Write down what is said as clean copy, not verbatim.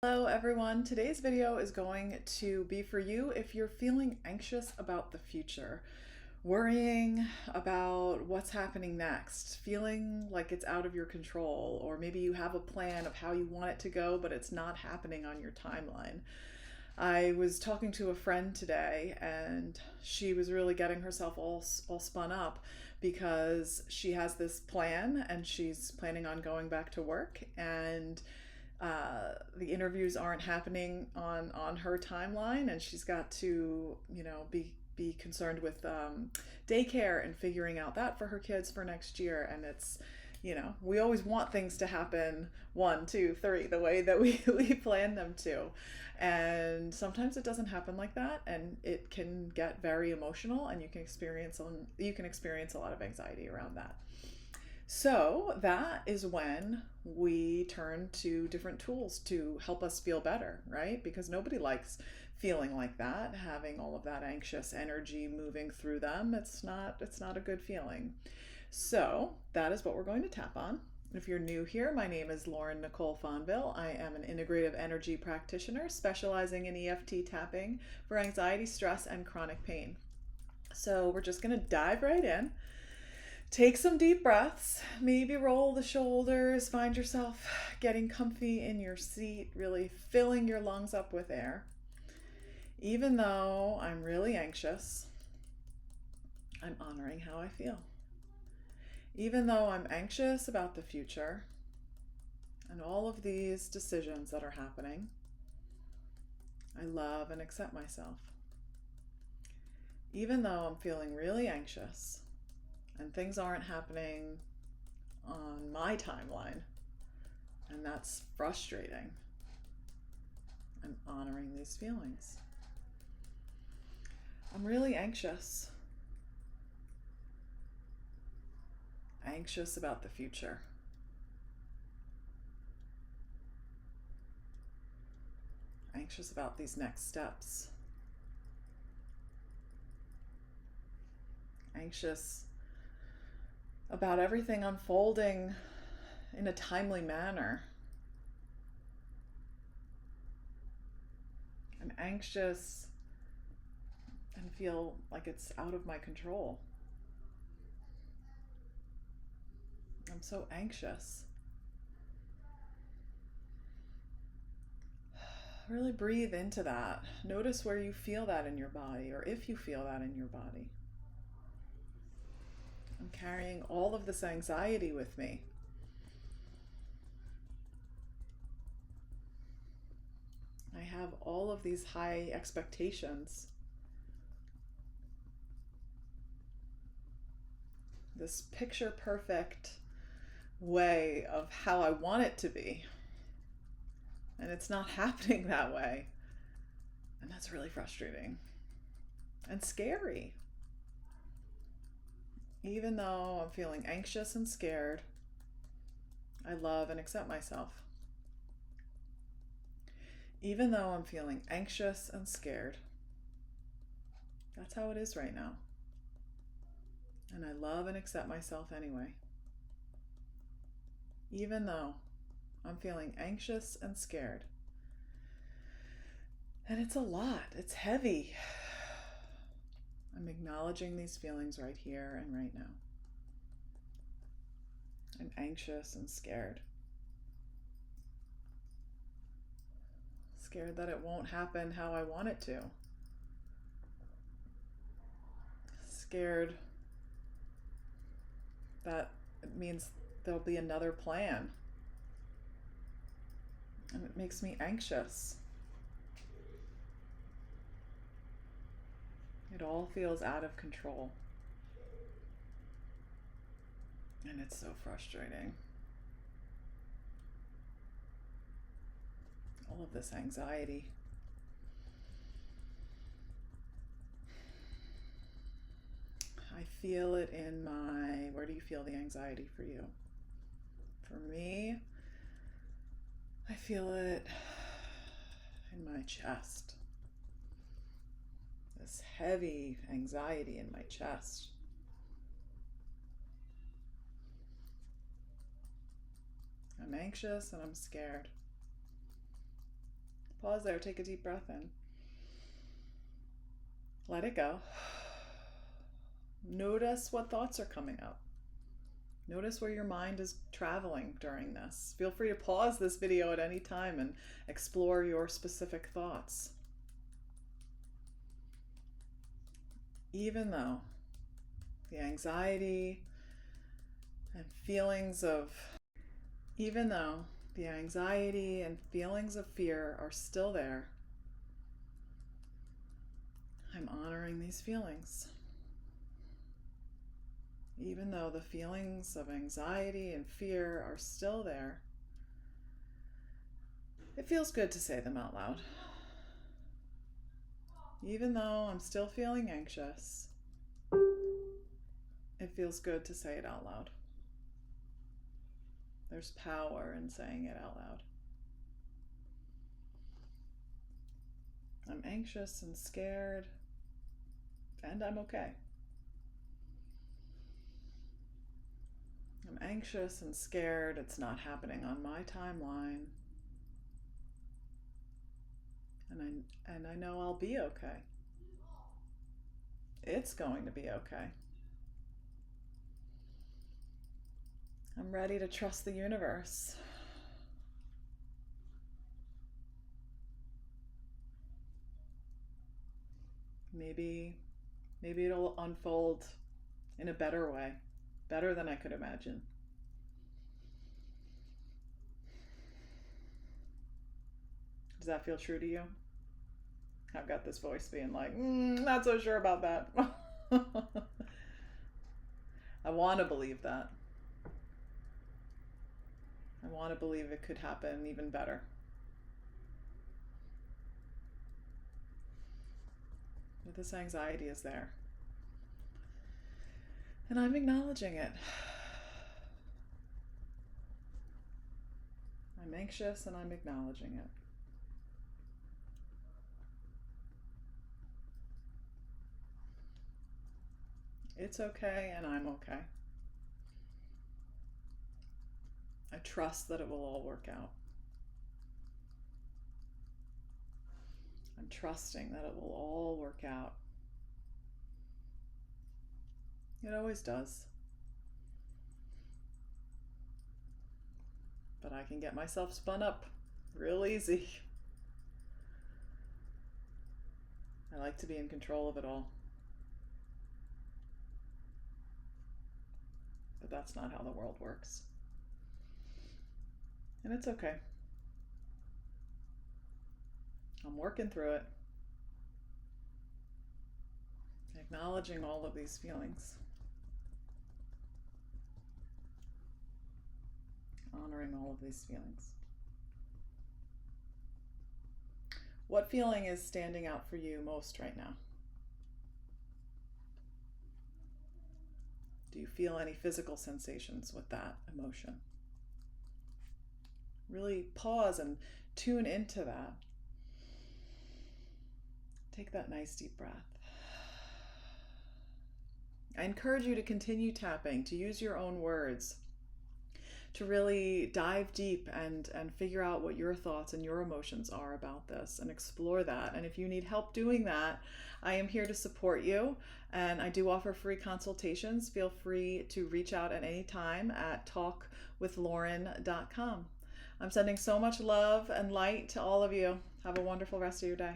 Hello everyone, today's video is going to be for you if you're feeling anxious about the future, worrying about what's happening next, feeling like it's out of your control, or maybe you have a plan of how you want it to go, but it's not happening on your timeline. I was talking to a friend today and she was really getting herself all spun up because she has this plan and she's planning on going back to work, and the interviews aren't happening on her timeline, and she's got to be concerned with daycare and figuring out that for her kids for next year. And it's, we always want things to happen 1, 2, 3 the way that we plan them to, and sometimes it doesn't happen like that, and it can get very emotional, and you can experience a lot of anxiety around that. So that is when we turn to different tools to help us feel better, right? Because nobody likes feeling like that, having all of that anxious energy moving through them. It's not a good feeling. So that is what we're going to tap on. If you're new here, my name is Lauren Nicole Fonville. I am an integrative energy practitioner specializing in EFT tapping for anxiety, stress, and chronic pain. So we're just going to dive right in. Take some deep breaths, maybe roll the shoulders, find yourself getting comfy in your seat, really filling your lungs up with air. Even though I'm really anxious, I'm honoring how I feel. Even though I'm anxious about the future and all of these decisions that are happening, I love and accept myself. Even though I'm feeling really anxious and things aren't happening on my timeline, and that's frustrating, I'm honoring these feelings. I'm really anxious about the future. Anxious about these next steps. Anxious about everything unfolding in a timely manner. I'm anxious and feel like it's out of my control. I'm so anxious. Really breathe into that. Notice where you feel that in your body, or if you feel that in your body. I'm carrying all of this anxiety with me. I have all of these high expectations. This picture perfect way of how I want it to be. And it's not happening that way. And that's really frustrating and scary. Even though I'm feeling anxious and scared, I love and accept myself. Even though I'm feeling anxious and scared, that's how it is right now. And I love and accept myself anyway. Even though I'm feeling anxious and scared. And it's a lot, it's heavy. I'm acknowledging these feelings right here and right now. I'm anxious and scared. Scared that it won't happen how I want it to. Scared that it means there'll be another plan. And it makes me anxious. It all feels out of control. And it's so frustrating. All of this anxiety. I feel it in my, where do you feel the anxiety for you? For me, I feel it in my chest. This heavy anxiety in my chest. I'm anxious and I'm scared. Pause there, take a deep breath in. Let it go. Notice what thoughts are coming up. Notice where your mind is traveling during this. Feel free to pause this video at any time and explore your specific thoughts. Even though the anxiety and feelings of fear are still there, I'm honoring these feelings. Even though the feelings of anxiety and fear are still there, it feels good to say them out loud. Even though I'm still feeling anxious, it feels good to say it out loud. There's power in saying it out loud. I'm anxious and scared, and I'm okay. I'm anxious and scared. It's not happening on my timeline. And I know I'll be okay. It's going to be okay. I'm ready to trust the universe. Maybe it'll unfold in a better way, better than I could imagine. Does that feel true to you? I've got this voice being like, not so sure about that. I want to believe that. I want to believe it could happen even better. But this anxiety is there. And I'm acknowledging it. I'm anxious and I'm acknowledging it. It's okay and I'm okay. I trust that it will all work out. I'm trusting that it will all work out. It always does. But I can get myself spun up real easy. I like to be in control of it all. But that's not how the world works. And it's okay. I'm working through it. Acknowledging all of these feelings. Honoring all of these feelings. What feeling is standing out for you most right now? Do you feel any physical sensations with that emotion? Really pause and tune into that. Take that nice deep breath. I encourage you to continue tapping, to use your own words, to really dive deep and figure out what your thoughts and your emotions are about this and explore that. And if you need help doing that, I am here to support you. And I do offer free consultations. Feel free to reach out at any time at talkwithlauren.com. I'm sending so much love and light to all of you. Have a wonderful rest of your day.